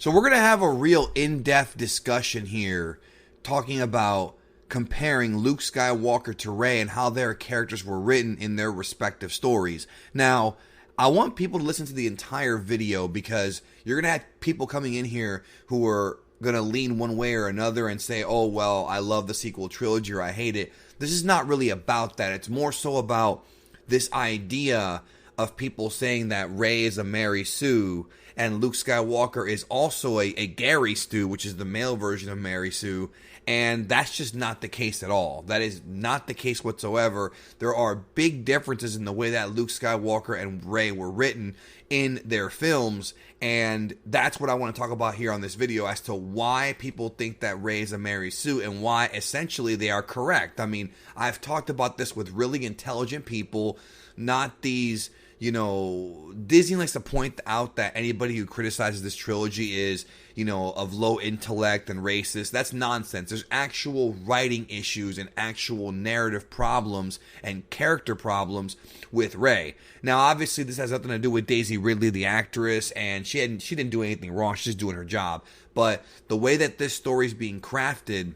So we're going to have a real in-depth discussion here talking about comparing Luke Skywalker to Rey and how their characters were written in their respective stories. Now, I want people to listen to the entire video because you're going to have people coming in here who are going to lean one way or another and say, oh, well, I love the sequel trilogy or I hate it. This is not really about that. It's more so about this idea of people saying that Rey is a Mary Sue and Luke Skywalker is also a Gary Stu, which is the male version of Mary Sue. And that's just not the case at all. That is not the case whatsoever. There are big differences in the way that Luke Skywalker and Rey were written in their films. And that's what I want to talk about here on this video as to why people think that Rey is a Mary Sue and why essentially they are correct. I mean, I've talked about this with really intelligent people, not these... Disney likes to point out that anybody who criticizes this trilogy is, of low intellect and racist. That's nonsense. There's actual writing issues and actual narrative problems and character problems with Rey. Now, obviously, this has nothing to do with Daisy Ridley, the actress, and she didn't do anything wrong. She's just doing her job. But the way that this story is being crafted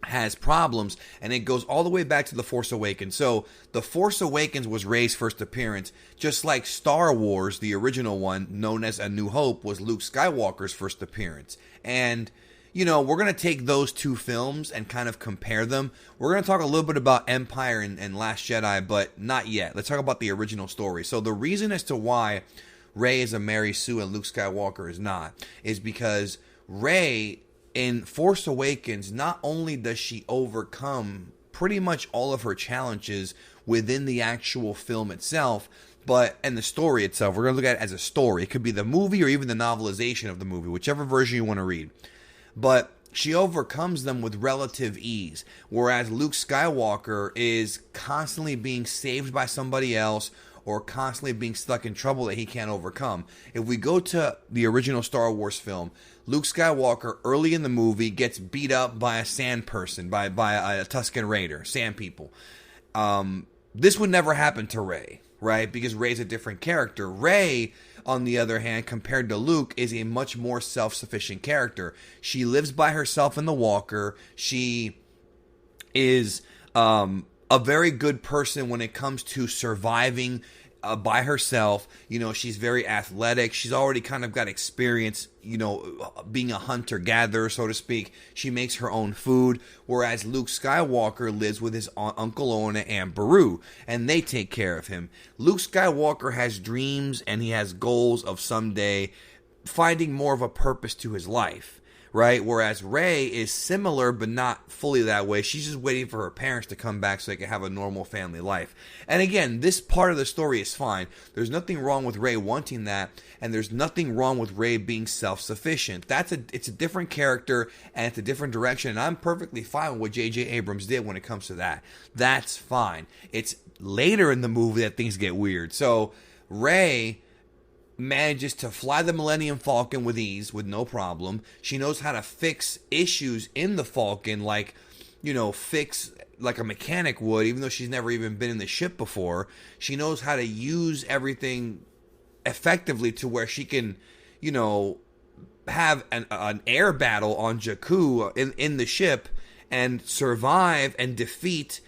has problems, and it goes all the way back to The Force Awakens. So, The Force Awakens was Rey's first appearance, just like Star Wars, the original one, known as A New Hope, was Luke Skywalker's first appearance. And, we're going to take those two films and kind of compare them. We're going to talk a little bit about Empire and Last Jedi, but not yet. Let's talk about the original story. So, the reason as to why Rey is a Mary Sue and Luke Skywalker is not, is because Rey... in Force Awakens, not only does she overcome pretty much all of her challenges within the actual film itself, and the story itself. We're going to look at it as a story. It could be the movie or even the novelization of the movie, whichever version you want to read. But she overcomes them with relative ease, whereas Luke Skywalker is constantly being saved by somebody else or constantly being stuck in trouble that he can't overcome. If we go to the original Star Wars film, Luke Skywalker, early in the movie, gets beat up by a sand person, by a Tusken Raider, sand people. This would never happen to Rey, right? Because Rey's a different character. Rey, on the other hand, compared to Luke, is a much more self-sufficient character. She lives by herself in the Walker. She is a very good person when it comes to surviving by herself. She's very athletic. She's already kind of got experience, being a hunter-gatherer, so to speak. She makes her own food, whereas Luke Skywalker lives with his Uncle Owen and Beru, and they take care of him. Luke Skywalker has dreams, and he has goals of someday finding more of a purpose to his life. Right? Whereas Rey is similar, but not fully that way. She's just waiting for her parents to come back so they can have a normal family life. And again, this part of the story is fine. There's nothing wrong with Rey wanting that, and there's nothing wrong with Rey being self-sufficient. It's a different character, and it's a different direction, and I'm perfectly fine with what J.J. Abrams did when it comes to that. That's fine. It's later in the movie that things get weird. So, Rey manages to fly the Millennium Falcon with ease, with no problem. She knows how to fix issues in the Falcon, like, fix like a mechanic would, even though she's never even been in the ship before. She knows how to use everything effectively to where she can, have an air battle on Jakku in the ship and survive and defeat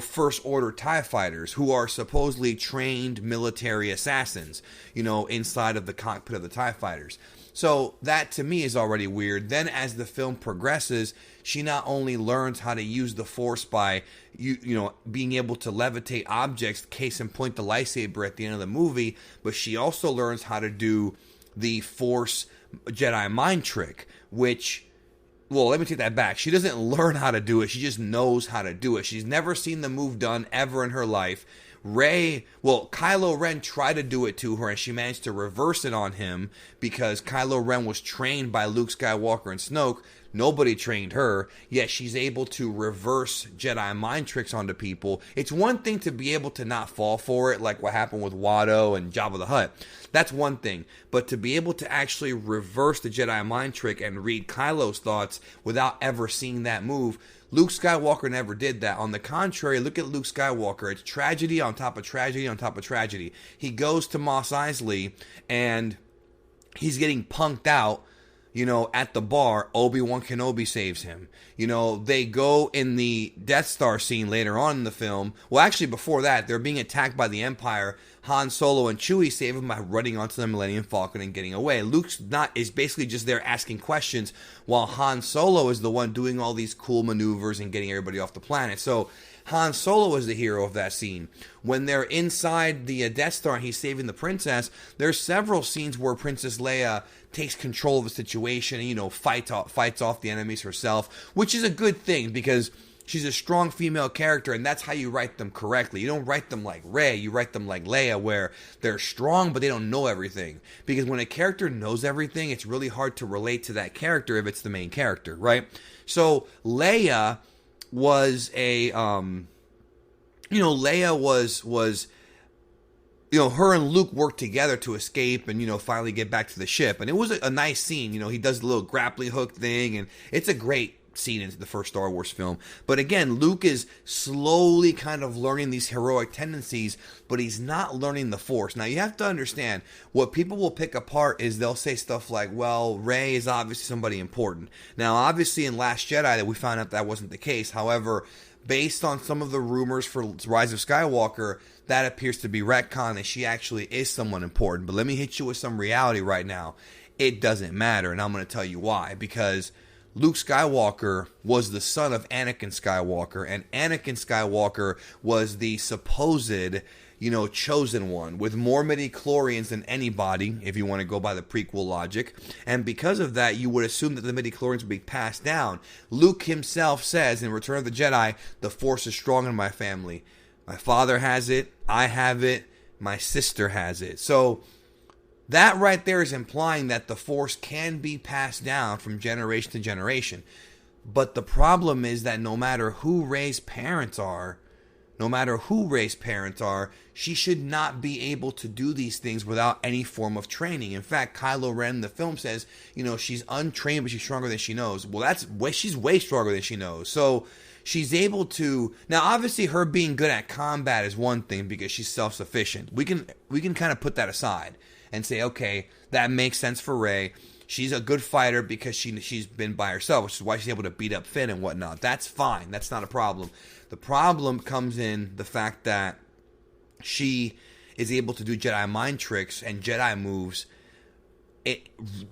First Order TIE fighters who are supposedly trained military assassins, inside of the cockpit of the TIE fighters. So that to me is already weird. Then as the film progresses, she not only learns how to use the Force by, being able to levitate objects, case in point the lightsaber at the end of the movie, but she also learns how to do the Force Jedi mind trick, which... Well, let me take that back. She doesn't learn how to do it. She just knows how to do it. She's never seen the move done ever in her life. Kylo Ren tried to do it to her, and she managed to reverse it on him because Kylo Ren was trained by Luke Skywalker and Snoke. Nobody trained her, yet she's able to reverse Jedi mind tricks onto people. It's one thing to be able to not fall for it, like what happened with Watto and Jabba the Hutt. That's one thing. But to be able to actually reverse the Jedi mind trick and read Kylo's thoughts without ever seeing that move, Luke Skywalker never did that. On the contrary, look at Luke Skywalker. It's tragedy on top of tragedy on top of tragedy. He goes to Mos Eisley, and he's getting punked out at the bar, Obi-Wan Kenobi saves him. They go in the Death Star scene later on in the film. Well, actually, before that, they're being attacked by the Empire. Han Solo and Chewie save him by running onto the Millennium Falcon and getting away. is basically just there asking questions, while Han Solo is the one doing all these cool maneuvers and getting everybody off the planet. So Han Solo is the hero of that scene. When they're inside the Death Star and he's saving the princess, there's several scenes where Princess Leia takes control of the situation and, fights off the enemies herself, which is a good thing because she's a strong female character, and that's how you write them correctly. You don't write them like Rey, you write them like Leia, where they're strong, but they don't know everything. Because when a character knows everything, it's really hard to relate to that character if it's the main character, right? So Leia was Leia was her and Luke worked together to escape and, finally get back to the ship. And it was a nice scene. He does the little grappling hook thing, and it's a great scene in the first Star Wars film. But again, Luke is slowly kind of learning these heroic tendencies, but he's not learning the Force. Now, you have to understand, what people will pick apart is they'll say stuff like, well, Rey is obviously somebody important. Now, obviously in Last Jedi that we found out that wasn't the case. However, based on some of the rumors for Rise of Skywalker, that appears to be retcon, and she actually is someone important. But let me hit you with some reality right now. It doesn't matter, and I'm going to tell you why. Because Luke Skywalker was the son of Anakin Skywalker, and Anakin Skywalker was the supposed, chosen one, with more midichlorians than anybody, if you want to go by the prequel logic. And because of that, you would assume that the midichlorians would be passed down. Luke himself says in Return of the Jedi, the Force is strong in my family. My father has it, I have it, my sister has it. So that right there is implying that the Force can be passed down from generation to generation. But the problem is that no matter who Rey's parents are, she should not be able to do these things without any form of training. In fact, Kylo Ren in the film says, she's untrained, but she's stronger than she knows. Well, she's way stronger than she knows. So she's able to. Now, obviously, her being good at combat is one thing because she's self-sufficient. We can kind of put that aside and say, okay, that makes sense for Rey. She's a good fighter because she's been by herself, which is why she's able to beat up Finn and whatnot. That's fine. That's not a problem. The problem comes in the fact that she is able to do Jedi mind tricks and Jedi moves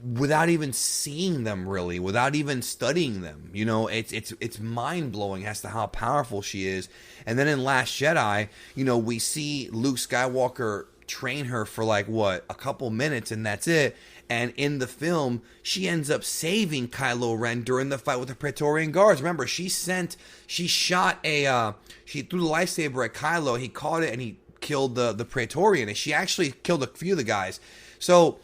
without even seeing them, really, without even studying them. It's mind-blowing as to how powerful she is. And then in Last Jedi, we see Luke Skywalker train her for a couple minutes, and that's it. And in the film, she ends up saving Kylo Ren during the fight with the Praetorian Guards. Remember, she threw the lightsaber at Kylo, he caught it, and he killed the Praetorian, and she actually killed a few of the guys. So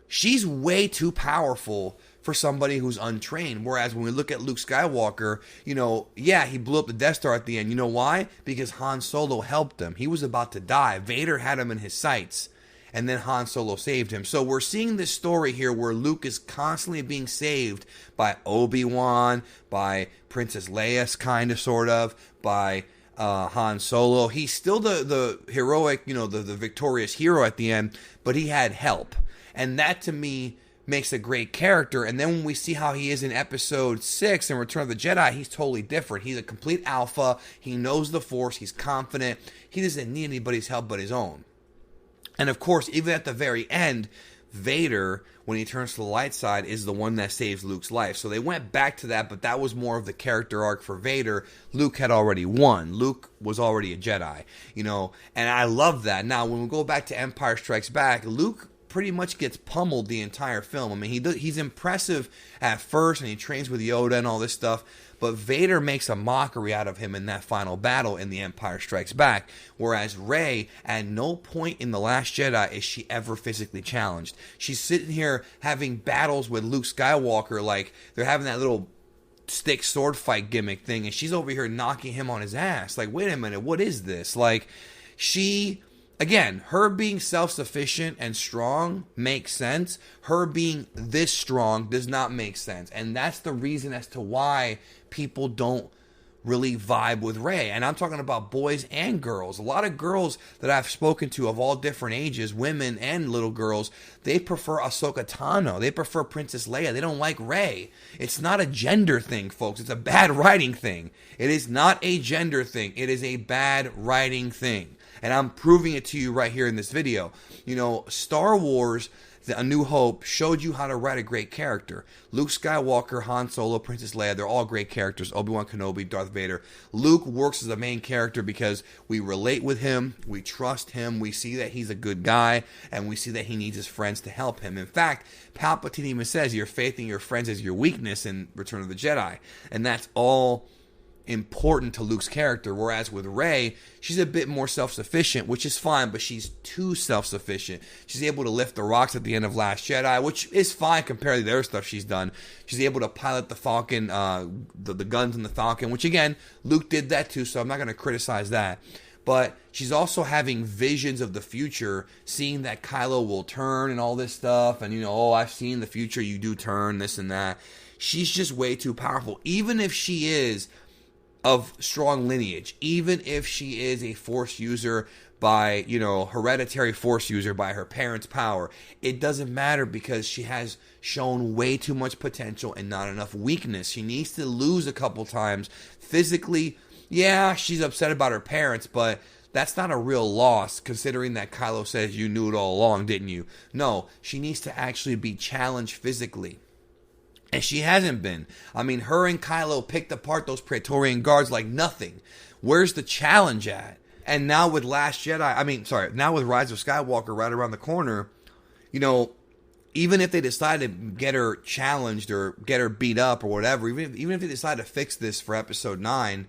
she's way too powerful for somebody who's untrained. Whereas when we look at Luke Skywalker, he blew up the Death Star at the end. You know why? Because Han Solo helped him. He was about to die. Vader had him in his sights, and then Han Solo saved him. So we're seeing this story here where Luke is constantly being saved by Obi-Wan, by Princess Leia, kind of, sort of, by Han Solo. He's still the heroic, the victorious hero at the end, but he had help. And that, to me, makes a great character. And then when we see how he is in Episode 6 in Return of the Jedi, he's totally different. He's a complete alpha. He knows the Force. He's confident. He doesn't need anybody's help but his own. And of course, even at the very end, Vader, when he turns to the light side, is the one that saves Luke's life. So they went back to that, but that was more of the character arc for Vader. Luke had already won. Luke was already a Jedi, and I love that. Now, when we go back to Empire Strikes Back, Luke pretty much gets pummeled the entire film. I mean, he's impressive at first, and he trains with Yoda and all this stuff, but Vader makes a mockery out of him in that final battle in The Empire Strikes Back, whereas Rey, at no point in The Last Jedi is she ever physically challenged. She's sitting here having battles with Luke Skywalker, like they're having that little stick sword fight gimmick thing, and she's over here knocking him on his ass. Like, wait a minute, what is this? Like, again, her being self-sufficient and strong makes sense. Her being this strong does not make sense. And that's the reason as to why people don't really vibe with Rey. And I'm talking about boys and girls. A lot of girls that I've spoken to of all different ages, women and little girls, they prefer Ahsoka Tano. They prefer Princess Leia. They don't like Rey. It's not a gender thing, folks. It's a bad writing thing. It is not a gender thing. It is a bad writing thing. And I'm proving it to you right here in this video. You know, Star Wars, A New Hope, showed you how to write a great character. Luke Skywalker, Han Solo, Princess Leia, they're all great characters. Obi-Wan Kenobi, Darth Vader. Luke works as a main character because we relate with him, we trust him, we see that he's a good guy, and we see that he needs his friends to help him. In fact, Palpatine even says your faith in your friends is your weakness in Return of the Jedi. And that's all important to Luke's character, whereas with Rey, she's a bit more self-sufficient, which is fine, but she's too self-sufficient. She's able to lift the rocks at the end of Last Jedi, which is fine compared to the other stuff she's done. She's able to pilot the Falcon, the guns in the Falcon, which again, Luke did that too, so I'm not going to criticize that. But she's also having visions of the future, seeing that Kylo will turn and all this stuff, and I've seen the future, you do turn, this and that. She's just way too powerful, even if she is of strong lineage, even if she is a force user by, hereditary force user by her parents' power. It doesn't matter because she has shown way too much potential and not enough weakness. She needs to lose a couple times. Physically, yeah, she's upset about her parents, but that's not a real loss considering that Kylo says you knew it all along, didn't you? No, she needs to actually be challenged physically. And she hasn't been. I mean, her and Kylo picked apart those Praetorian guards like nothing. Where's the challenge at? And now with now with Rise of Skywalker right around the corner, even if they decide to get her challenged or get her beat up or whatever, even if they decide to fix this for Episode 9,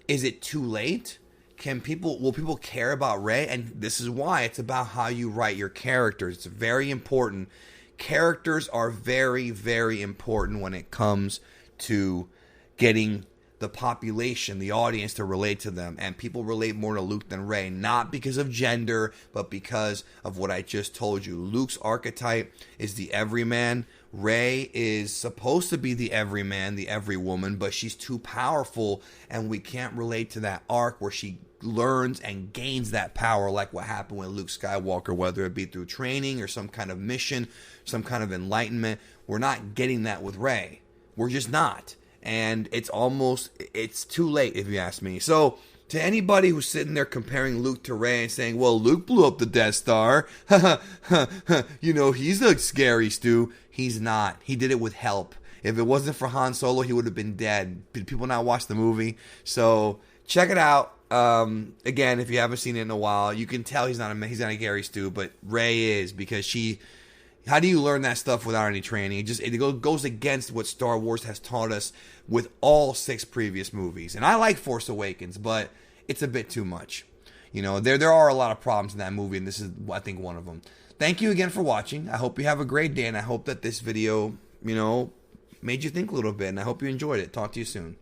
is it too late? Will people care about Rey? And this is why it's about how you write your characters. It's very important. Characters are very, very important when it comes to getting the population, the audience to relate to them. And people relate more to Luke than Rey, not because of gender, but because of what I just told you. Luke's archetype is the everyman. Rey is supposed to be the everyman, the everywoman, but she's too powerful, and we can't relate to that arc where she learns and gains that power like what happened with Luke Skywalker, whether it be through training or some kind of mission, some kind of enlightenment. We're not getting that with Rey. We're just not. And it's too late if you ask me. So to anybody who's sitting there comparing Luke to Rey and saying, well, Luke blew up the Death Star. He's a scary Stu. He's not. He did it with help. If it wasn't for Han Solo, he would have been dead. Did people not watch the movie? So check it out. Again, if you haven't seen it in a while, you can tell he's not a Gary Stu, but Rey is, because how do you learn that stuff without any training? It goes against what Star Wars has taught us with all 6 previous movies. And I like Force Awakens, but it's a bit too much. There are a lot of problems in that movie, and this is, I think, one of them. Thank you again for watching. I hope you have a great day, and I hope that this video, made you think a little bit, and I hope you enjoyed it. Talk to you soon.